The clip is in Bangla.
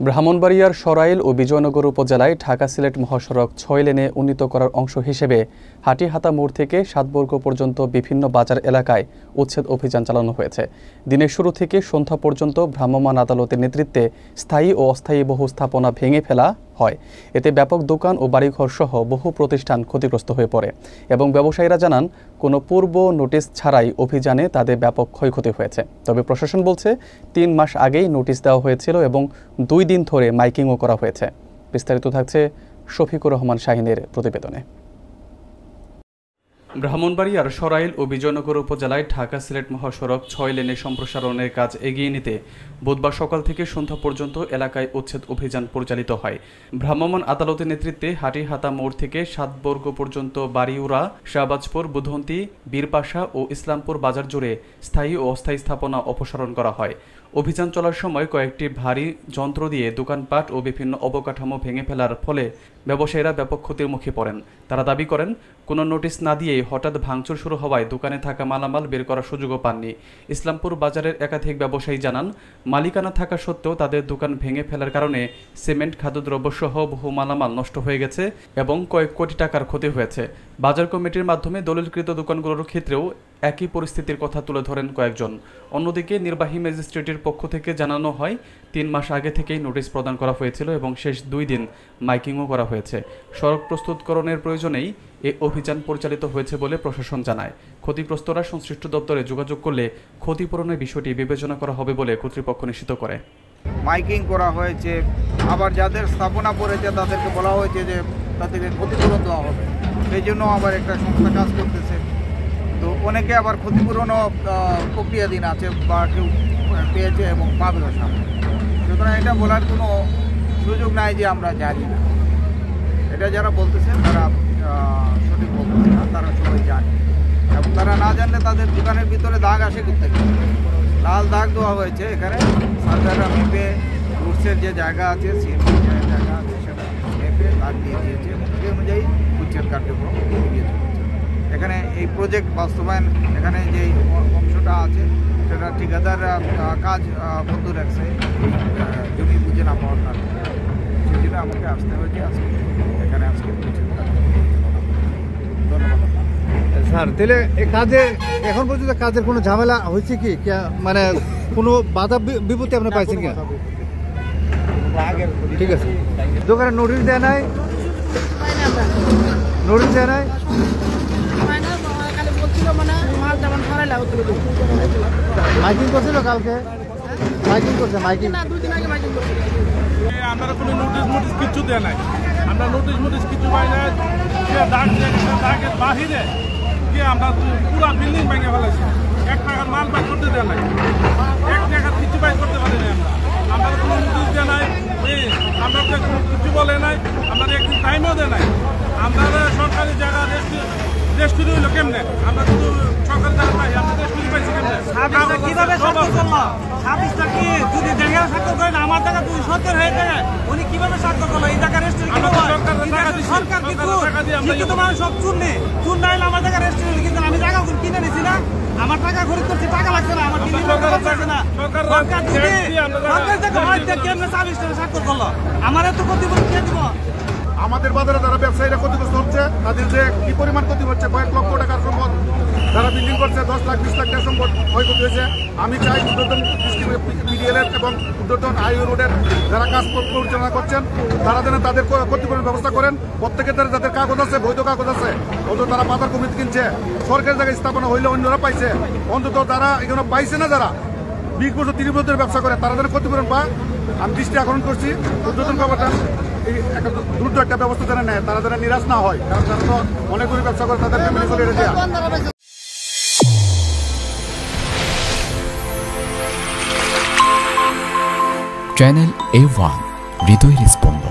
ব্রাহ্মণবাড়িয়ার সরাইল ও বিজয়নগর উপজেলায় ঢাকা-সিলেট মহাসড়ক ৬ লেনে উন্নীত করার অংশ হিসেবে হাটিহাতা মোড় থেকে সাতবর্গ পর্যন্ত বিভিন্ন বাজার এলাকায় উচ্ছেদ অভিযান চালানো হয়েছে। দিনের শুরু থেকে সন্ধ্যা পর্যন্ত ভ্রাম্যমাণ আদালতের নেতৃত্বে স্থায়ী ও অস্থায়ী বহু স্থাপনা ভেঙে ফেলা হয়। এতে ব্যাপক দোকান ও বাড়িঘর সহ বহু প্রতিষ্ঠান ক্ষতিগ্রস্ত হয়ে পড়ে এবং ব্যবসায়ীরা জানান কোনো পূর্ব নোটিশ ছাড়াই অভিযানে তাদের ব্যাপক ক্ষয়ক্ষতি হয়েছে। তবে প্রশাসন বলছে ৩ মাস আগেই নোটিশ দেওয়া হয়েছিল এবং ২ দিন ধরে মাইকিংও করা হয়েছে। বিস্তারিত থাকছে শফিকুর রহমান শাহিনের প্রতিবেদনে। ব্রাহ্মণবাড়িয়ার সরাইল ও বিজয়নগর উপজেলায় ঢাকা-সিলেট মহাসড়ক ৬ লেনে সম্প্রসারণের কাজ এগিয়ে নিতে বুধবার সকাল থেকে সন্ধ্যা পর্যন্ত এলাকায় উচ্ছেদ অভিযান পরিচালিত হয়। ভ্রাম্যমাণ আদালতের নেতৃত্বে হাটিহাতা মোড় থেকে সাতবর্গ পর্যন্ত বাড়িউড়া, শাহবাজপুর, বুধন্তি, বীরপাশা ও ইসলামপুর বাজার জুড়ে স্থায়ী ও অস্থায়ী স্থাপনা অপসারণ করা হয়। অভিযান চলার সময় কয়েকটি ভারী যন্ত্র দিয়ে দোকানপাট ও বিভিন্ন অবকাঠামো ভেঙে ফেলার ফলে ব্যবসায়ীরা ব্যাপক ক্ষতির মুখে পড়েন। তারা দাবি করেন, কোনো নোটিশ না দিয়েই হঠাৎ ভাঙচুর শুরু হওয়ায় দোকানে থাকা মালামাল বের করার সুযোগও পাননি। ইসলামপুর বাজারের একাধিক ব্যবসায়ী জানান, মালিকানা থাকা সত্ত্বেও তাদের দোকান ভেঙে ফেলার কারণে সিমেন্ট, খাদ্যদ্রব্য সহ বহু মালামাল নষ্ট হয়ে গেছে এবং কয়েক কোটি টাকার ক্ষতি হয়েছে। বাজার কমিটির মাধ্যমে দলিলকৃত দোকানগুলোর ক্ষেত্রেও একই পরিস্থিতির কথা তুলে ধরেন কয়েকজন। অন্যদিকে নির্বাহী ম্যাজিস্ট্রেটের পক্ষ থেকে জানানো হয়, ৩ মাস আগে থেকেই নোটিশ প্রদান করা হয়েছিল এবং শেষ ২ দিন মাইকিংও করা হয়েছে। সড়ক প্রস্তুতকরণের প্রয়োজনেই এই অভিযান পরিচালিত হয়েছে বলে প্রশাসন জানায়। ক্ষতিগ্রস্তরা সংশ্লিষ্ট দপ্তরে যোগাযোগ করলে ক্ষতিপূরণের বিষয়টি বিবেচনা করা হবে বলে কর্তৃপক্ষ নিশ্চিত করে। মাইকিং করা হয়েছে, আবার যাদের স্থাপনা পড়েছে তাদেরকে বলা হয়েছে যে তাদেরকে ক্ষতিপূরণ দেওয়া হবে। সেই জন্য আবার একটা সংস্থা কাজ করতেছে। তো অনেকে আবার ক্ষতিপূরণও প্রক্রিয়াধীন আছে বা কেউ পেয়েছে এবং পাবে সামনে। সুতরাং এটা বলার কোনো সুযোগ নাই যে আমরা জানি না। এটা যারা বলতেছেন তারা সঠিক বলতেছে না, তারা সবাই জানে এবং তারা না জানলে তাদের দোকানের ভিতরে দাগ আসে করতে লাল দাগ দেওয়া হয়েছে। এখানে সরকাররা মেপে রুটসের যে জায়গা আছে, সিএমপি যে জায়গা আছে সেটা মেপে দাগ দিয়ে দিয়েছে এবং সেই অনুযায়ী উচ্ছেদ কার্যক্রম এগিয়ে চলেছে। এখানে এই প্রজেক্ট বাস্তবায়ন এখানে যে অংশটা আছে সেটা ঠিকাদাররা কাজ বন্ধ রাখছে জমি বুঝে না পাওয়ার কারণে। সেই জন্য আমাকে আসতে হয়েছে আজকে এখানে আজকে উচ্ছেদ কার্যক্রম। ধন্যবাদ স্যার। তাহলে এই কাজে এখন পর্যন্ত কাজের কোনো ঝামেলা হয়েছে কি, মানে কোনো বাধা বিপত্তি আপনি পাইছেন কি? ঠিক আছে, দোকানে নোটিশ দেয় নাই? নোটিশ দেয় নাই? মাইকিং করছিল কালকে? মাইকিং করছে? মাইকিং আমরা কোনো নোটিশ কিছু দেয় নাই। আমরা নোটিশ কিছু পাই না। দাগের বাহিরে গিয়ে আমরা পুরো বিল্ডিং ভেঙে ফেলেছি। 1 টাকার মাল বাই করতে দেয় নাই, 1 টাকার কিছু বাই করতে পারি না। আমরা কোনো নোটিশ দেয় নাই, আমরা কিছু বলে নাই, আমরা একদিন টাইমও দেয় নাই। আমরা সরকারি জায়গা রেস্টুরি হইলো কেমনে? আমরা শুধু সরকারি জায়গা পাই, আমরা রেস্টুরি পাইছি কেমনে? কিভাবে স্বাক্ষর করলো? সাবিসটা কি যদি জায়গা স্বাক্ষর করেন আমার টাকা 270 হয়ে যায়, উনি কিভাবে স্বাক্ষর করলো? এই জায়গা রেস্টুরি সরকার কিন্তু মানুষ সব চুন নেই, চুন না হলে আমার জায়গা রেস্টুরি কিন্তু আমি জায়গা কিনে নিছি না, আমার টাকা খরচ করছি, টাকা লাগছে না, আমার না সরকার কেমনে সাবিসটা স্বাক্ষর করলো? আমার এত ক্ষতিপূরণ কে দিব? আমাদের বাজারে যারা ব্যবসায়ীরা ক্ষতিগ্রস্ত হচ্ছে তাদের যে কি পরিমাণ ক্ষতি হচ্ছে, কয়েক লক্ষ টাকার সম্পদ যারা বিল্ডিং করছে, 10 লাখ 20 লাখ টাকার সম্পদ ক্ষয়ক্ষতি হয়েছে। আমি চাই উদ্বোধন পিডিএলের এবং উদ্বোধন আইও রোডের যারা কাজ পরিচালনা করছেন তারা যেন তাদের ক্ষতিপূরণের ব্যবস্থা করেন। প্রত্যেকের যাদের কাগজ আছে, বৈধ কাগজ আছে, অন্তত তারা বাজার কমিটি কিনছে, সরকারি জায়গায় স্থাপনা হইলে অন্যরা পাইছে, অন্তত তারা এখানে পাইছে না, যারা 20 বছর 30 বছরের ব্যবসা করে তারা যেন ক্ষতিপূরণ পায়। আমি দৃষ্টি আকর্ষণ করছি উদ্বোধন ব্যাপারটা দ্রুত একটা ব্যবস্থা যারা নেয় তারা যেন নিরাশ না হয়, কারণ তারা তো অনেকগুলি ব্যবসা করে, তাদের ফ্যামিলি চলে দেওয়া। চ্যানেল A1 হৃদয়ের স্পন্দন।